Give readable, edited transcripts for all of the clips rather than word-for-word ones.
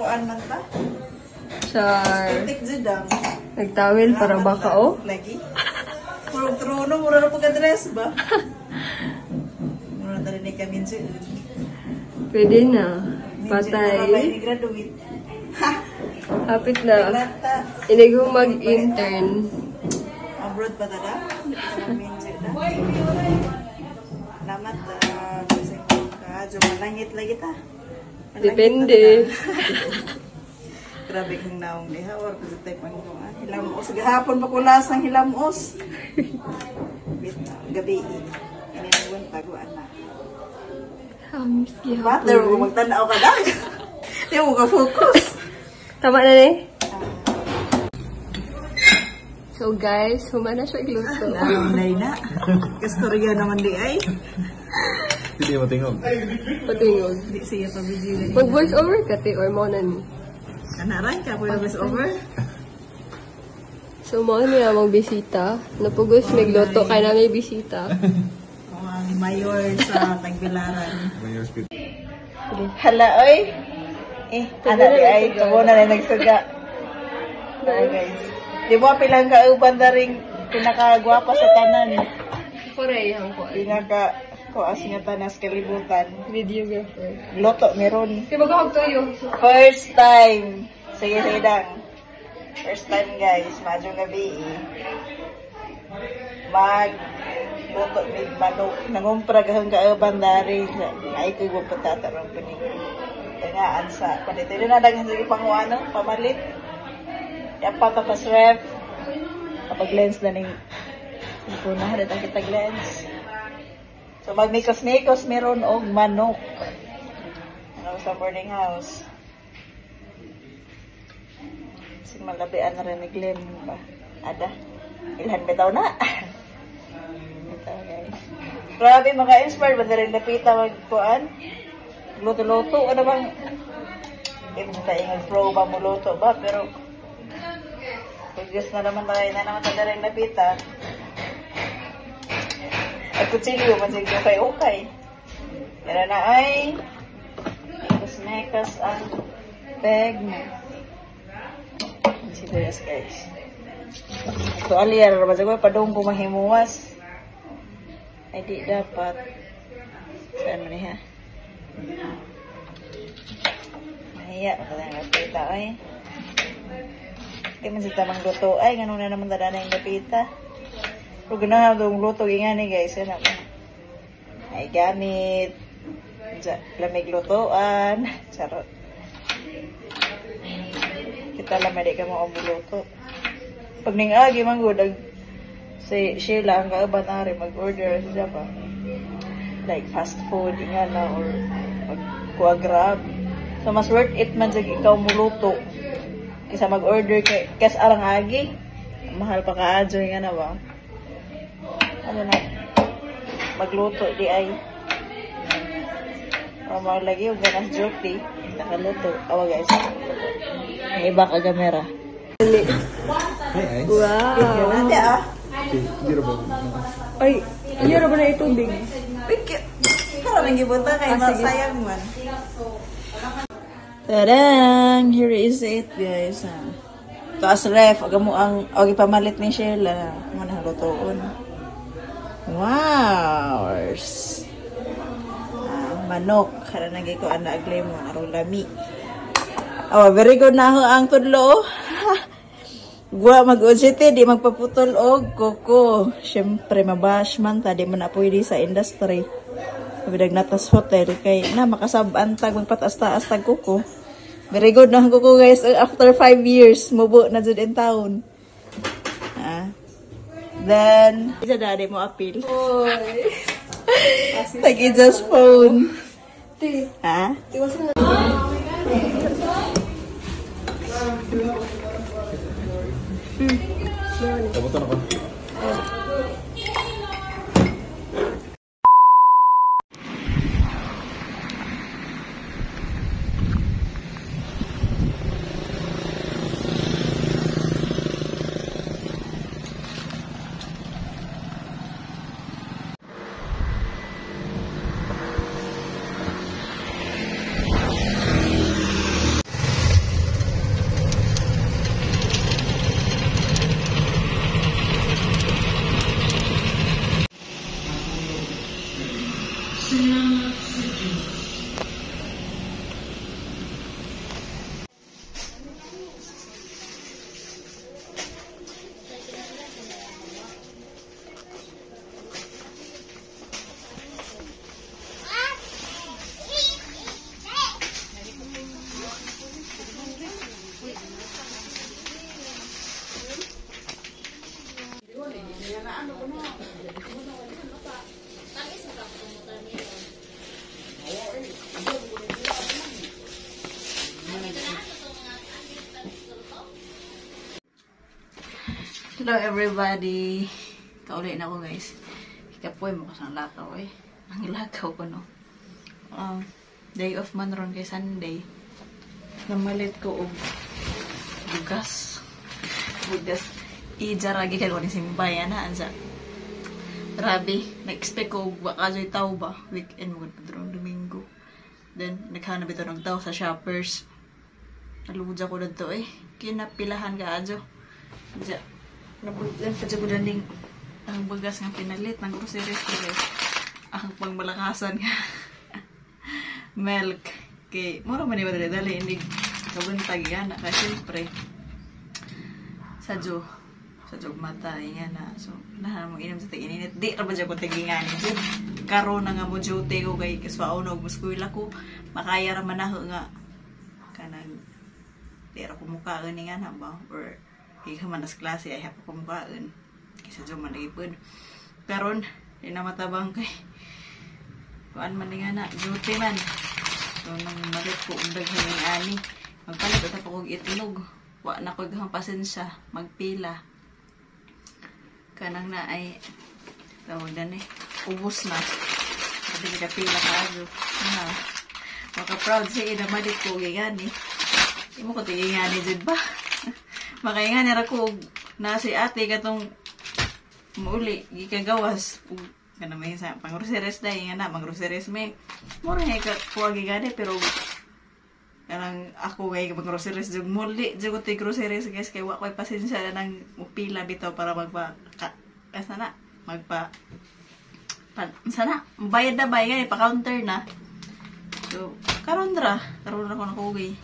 kuan man ta. Char. Tik judang. Nagtawil para baka oh. Lagi. Puro trono mura na pagka-dress ba? Mura na rin kami minsan. Pwede na. Patay. Minsan graduate. Hapit na. Hindi ko mag-intern. Abroad ba talaga? Minsan na. Salamat. Kasi ka, langit lagi ta. Depende. Grabe kang naong diha. Or kasi tayo pang hilamos. Gahapon pa kulas ng hilamos. Gabi. Ini naman taguan na. Hamis gihapon. Pater mo magtanaw ka lang. Hindi mo ka focus. Tama na eh. So guys, humana siya gluto. Naunay na. Kastorya naman di ay. Hindi mo tingog. Patingog. Di siya pa video. Mag voice over ka te or mo na ni. Kanaran ka po yung voice over. So mo niya mong bisita. Napugos may gluto kay na may bisita. Ang mayor sa Tagbilaran. Mayor speed. Hala oy. Ana di ay tubo na nagsuga. Okay guys. Di ba pilang kauban na rin pinakagwapa sa tanan? Koreyang ko. Pinaka kuas nga tanas kalibutan. Videographer. Loto meron. Di ba ka magtuyo? First time. Sige, sige dang. First time guys. Madyong gabi luto med manok. Nangumpra kahang kauban na rin. Ay ko yung patatarang panig. Tangaan sa panito. Ito na dagang sige panguano. Pamalit. Dapat tapos ref. Kapag lens na ning punahan at ang kitag lens. So magmikos-mikos meron og manok. Ano sa boarding house. Sin malabian na rin ni Glenn ba? Ada. Ilhan bitaw na. Bitaw guys. Grabe mga inspired ba na rin napita magkuan? Luto-luto. Ano bang hindi tayo nag-pro ba mo luto ba? Pero Diyos na naman tayo na naman tayo rin napita. At kutsilyo, masigyo kay okay. Pero na ay mekas ang peg na. Sibuyas guys. So aliyar, masigyo padong kumahimuwas. Ay di dapat. Saan mo niya? Mahiya, matang napita ay. Di man si tamang luto. Ay, ganun na naman tadana yung napita. Pero ganahan itong luto gingani guys. Yan ako. Ay, gamit. Lamig lutoan. Charot. Kita lamig ka mo ang luto. Pag ningagi manggod, si Sheila ang kaaban na rin mag-order siya pa. Like fast food, nga na, or magkuha grab. So, mas worth it man sa ikaw muluto. Kisa mag-order kay kas arang agi. Mahal pa ka-adjo nga na ba? Ano na? Magluto di ay. O maglagi yung ganas joke di. Nakaluto. Awa guys. May iba ka kamera. Wow. Hindi ah. Hindi rin ba? Ay, hindi rin ba na itubig? Parang nagibunta kay masayang man. Tadang! Here is it, guys. Taas ref. Aga mo ang pamalit ni Sheila. Mana lutoon. Wow! Manok. Kaya nagay ko ang naaglay mo. Arong lami. Oh, very good na ho ang tudlo. Gwa mag-udsite. Di magpaputol og koko. Siyempre, mabash man. Di man na pwede sa industry. Bidag natas hotel. Kay na makasabantag. Magpataas-taas tag koko. Very good na ko guys. After 5 years, mubo na dyan in town. Then, isa daddy mo appeal. Oy. Tag-i-just phone. Ha? Kamutan ako. Hello everybody! Kauli na ako guys. Ikapoy mo ko sa lakaw eh. Ang lakaw ko no. Day off man ron kay Sunday. Namalit ko og bugas. Bugas. Ijaragi kay ko ni simbayan na ansa. Grabe, na-expect ko wakajoy tao ba? Weekend mo padrong Domingo. Then naghanap ito ng tao sa shoppers. Naluja ko dito eh. Kinapilahan ka adyo. Diya. Napagdan pa dyan ko daning ang bugas nga pinalit ng groceries ko guys. Ang pangmalakasan nga. Milk. Kay, mura man iba dali hindi kabuntag yan. Kaya syempre, sadyo mata nga na. So, nahan mong inom sa tig-ininit. Di raba dyan ko tig-ingani dyan. Karoon na nga mo duty ko kay kaswao na muskuila ko. Makaya raman ako nga. Kanang, di ra kumukaan nga na ba? Or, ikaw nas klase ay hapa kumukaan. Kaysa dyan man nagipod. Karoon, di na matabang kay kuan man nga na. Duty man. So, nang malit ko undag hanging ani. Magpalit at ako kong itlog. Wa na ko gahang pasensya. Magpila. Kanang na ay tawag na eh. Ubus na. Kasi pila ka agyo. Maka-proud siya. Inamalit ko gani. Hindi mo ko tingani dyan ba? Makaingan nira ko na si ate katong muli. Gikagawas. Kana may sa pang-groceries dahil nga na. Pang-groceries may. Mura nga kuha gigani pero kanang ako gay pang-groceries dyan muli. Dyan ko groceries guys. Kaya wakoy pasensya na ng upila bitaw para sana bayad na bayad pa-counter na. So, karon ko na kugay.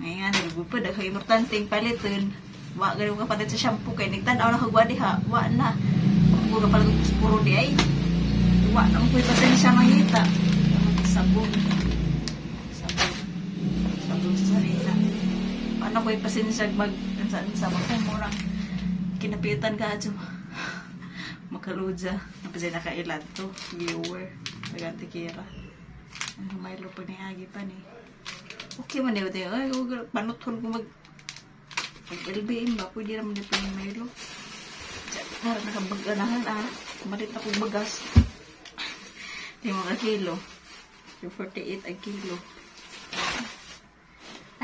Ngayon, nagugupad, ang importanteng palitin. Wa ganun ka palit sa shampoo kay nagtanaw na kagwa diha. Wa na. Puro pala puro di ay. Wa na ko pasensya mangita. Sabon sa sarila. Paano ko pasensya sa magkumurang kinapitan ka adyo. Makaluja. Napasay nakailan to. Viewer. Naganti kira. May lupa ni Agi pa ni. Okay man, diba tayo? Ay, panuton ko mag-LBM ba? Pwede naman di pa yung Milo. Harap nakabag-anahan Malit akong bagas. Di mga kilo. Yung 48 ang kilo.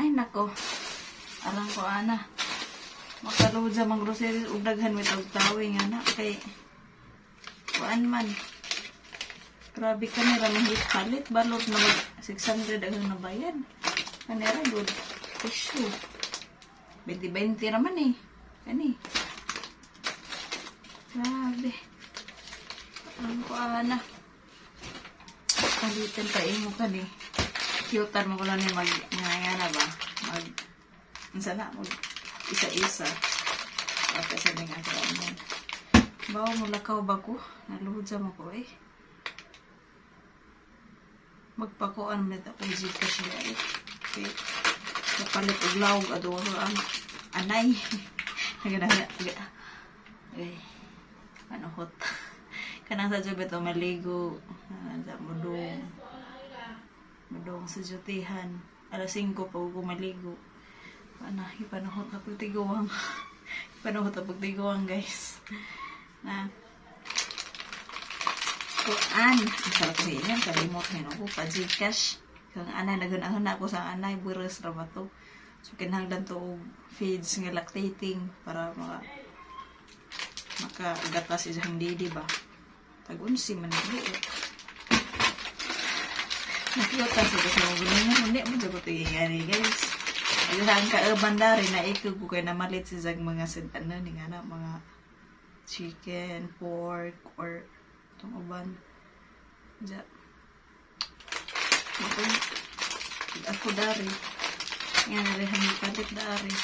Ay, nako. Arang ko, makaluhod sa mga groceries. Ugdaghan may tawing, Kay, kuan man. Grabe ka nila mahit palit. Balot na 600 ang nabayan. Kanera good. Tissue. 20-20 naman eh. Kani. Grabe. Ang kuana. Kalitan pa mo ka ni. Cutean mo ko lang yung ngayana ba? Sana isa-isa. At sa mga karoon. Bawa mo lakaw ba ko? Naluhod sa mo ko eh. Magpakuan mo ito kung Gcash niya eh. Okay. Napalit og lawag adoon ang anay. Naganaga. Okay. Ano hot. Kanang sa job ito maligo. Mudong sa jutihan. Alas 5 pa ako maligo. Ipanuhot na pagtiguang. Ipanuhot na pagtiguang guys. Kuan. Ang sarap sa inyo. Kalimot ngayon ako pa Gcash. Kang anay, nagunahon na ako sa anay, buras na ba to. So, kinahanglan to feeds nga lactating para makagatas isang didi ba. Tagunsi man nito. Nakiyota sa kasi mo ganyan. Hindi mo dyan ko tingin guys. Ayun ka bandari na ikaw ko kayo namalit sa mga mga chicken, pork, or itong uban. Diyan. Ako dari. Yan, narihan palit dari.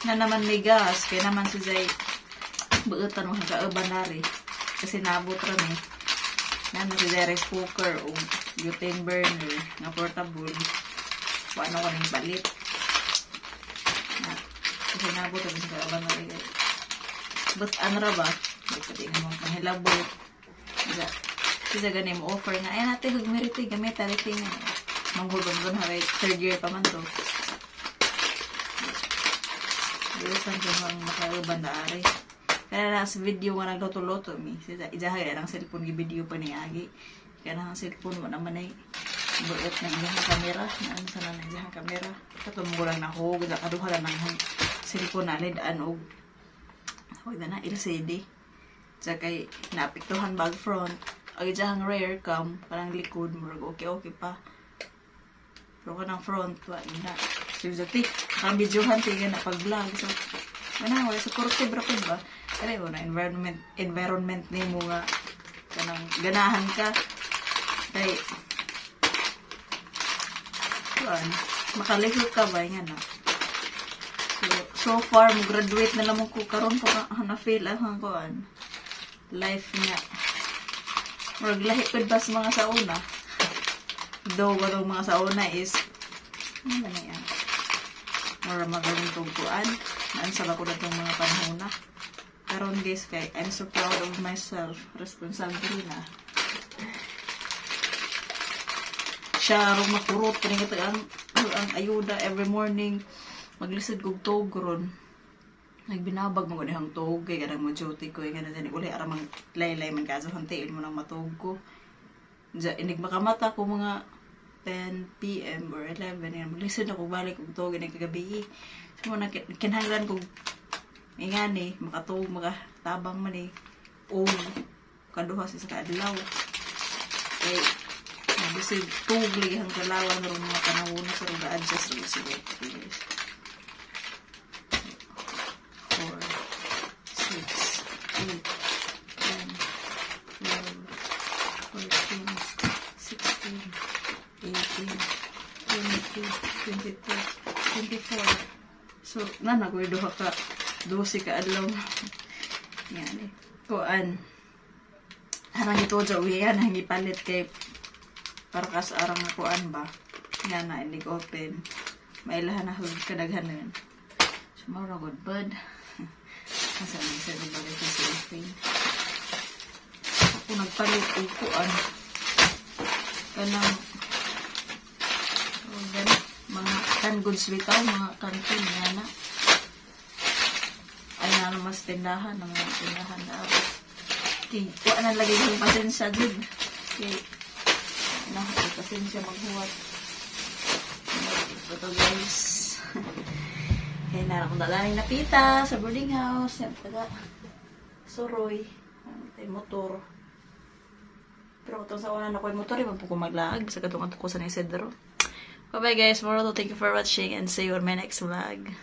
Na naman may gas. Kaya naman si Zay buutan mo hanggang uban dari. Kasi nabot rin eh. Naman si Zay rice cooker o butane burner na portable. Paano ko nang palit. Kasi nabot rin hanggang uban dari. But ano ra ba? Pwede naman mahilabot. Kasi ganin mo offer na, ay natin, hugmeriti, gamit, tariting na. Manghulong doon, third year pa man to. Biusan ko ang nakauban-dari. Kaya na sa video nga nagloto-loto mi. Ijahay na ang cellphone gi video pa ni Agi. Kaya na ang cellphone mo naman ay buot ng iyang kamera. Naan sana ng iyang kamera. Katumulang na ako. Kaduha lang ng cellphone na lidaan o huwag na na LCD. Tsaka napiktuhan bag front. Ang ijahang rear cam. Parang likod mo. Okay pa. Pero ka ng front. Wala na. So, ang videohan tingin na pag-vlog. So, wala, supportive rakod ba? Kaya yun, environment ni mo nga kanang ganahan ka. Kaya, kuan, makalihok ka ba nga na? So far, mag-graduate na lamang ko karon pa na-feel ang kuan. Life niya. Maglahi ko ba sa mga sauna? Though, watong mga sauna is, ano na yan? Or magaling tugtuan. Naansab ako na itong mga panahon na. Karon guys, kay I'm so proud of myself. Responsable na. Siya rin makurot. Kaningit ang ayuda every morning. Maglisod kong togron. Nagbinabag mo ganihang tog. Kaya ganang mo duty ko. Kaya ganang uli aramang laylay man kaso hantiin mo ng matog ko. Inig makamata ko mga 10 p.m. or 11. Maglisod ako balik kong tog. Ganang kagabi. So, kinahanglan kong ingani, makatog, makatabang man eh. O, kaduha sa kaadlaw. Eh, nabisig tugli ang kalawan ng mga panahon na sa rin na-adjust rin sa 4, 6, 8, 10, 11, 12, 13, 14, 16, 18, 22, 24. So, nanagoy doha ka 12 ka adlaw. Yan eh. Kuan. Harang ito dyan uwihan, hangi palit kay para kas arang na kuan ba. Yan na, ilig open. Mailahan na hug kadaghanan. So, mara good bud. Kasi ang isa din bagay sa cellphone. Ako nagpalit o kuan. Kanang mga canned goods bitaw, mga canteen nga na. Ay na mas tindahan, ng mga tindahan na ako. Wala na lagi yung pasensya dun. Okay. Pasensya maghuwat. Ito guys. Kaya na akong dalaning napita sa boarding house. Yan taga Suroy. Ito yung motor. Pero kung sa una na ko yung motor, iba po ko maglaag. Sa katong ko sa Isidro. Bye bye guys, Moroto, thank you for watching and see you on my next vlog.